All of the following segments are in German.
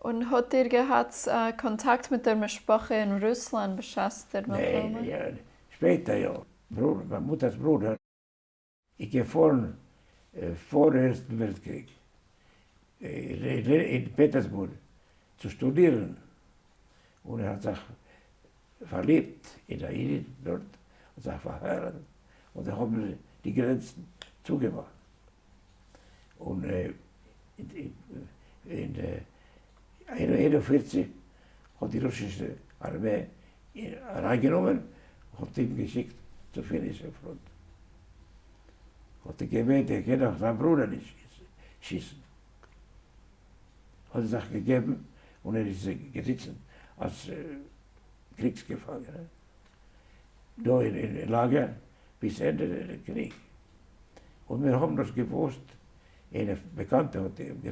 Und hat ihr gehabt Kontakt mit der Sprache in Russland, beschäftigt ihr noch Nee, ja, später ja. Bruder, meine Mutters Bruder, ich gefahren vor dem Ersten Weltkrieg in Petersburg zu studieren. Und er hat sich verliebt in der Idee dort und sich verheiratet. Und da haben wir die Grenzen zugemacht. Und in 1941 hat die russische Armee ihn reingenommen und hat ihn geschickt zur finnischen Front. Hat er gemeint, er kann auch seinen Bruder nicht schießen. Hat es auch gegeben und er ist gesitzen als Kriegsgefangener. Da in Lager bis Ende des Krieges. Und wir haben das gewusst, eine Bekannte hat ihn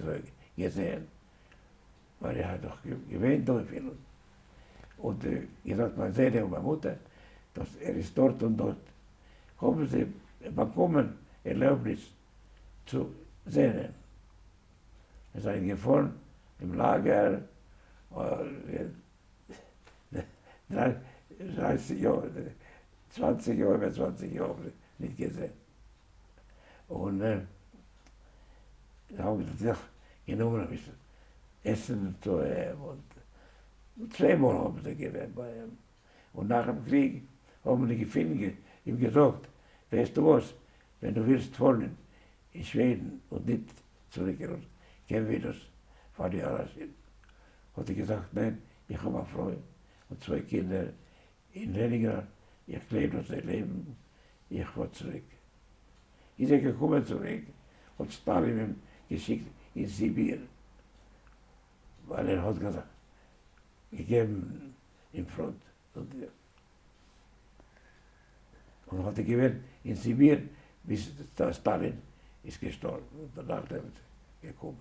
gesehen, weil er hat doch gewähnt da in Finnland. Und gesagt, meine Seele und meine Mutter, dass er ist dort und dort. Haben Sie bekommen Erlaubnis zu sehen. Wir sind gefahren im Lager, 30 Jahre, 20 Jahre, über 20 Jahre nicht gesehen. Und da haben wir das genommen, ein bisschen Essen zu ihm. Und zweimal haben sie gewählt bei ihm. Und nach dem Krieg haben die Finnen ihm gesagt, weißt du was, wenn du willst fallen in Schweden und nicht zurück in uns, gehen wir das vor die Jahre hin. Hat er gesagt, nein, ich habe eine Frau und 2 Kinder in Leningrad, ich lebe das Leben, ich will zurück. Ist er gekommen zurück, hat Stalin ihm geschickt in Sibirien, weil er hat gesagt, gegeben in Front. Und hat er gewählt in Sibirien, bis Stalin ist gestorben. Und danach ist er gekommen.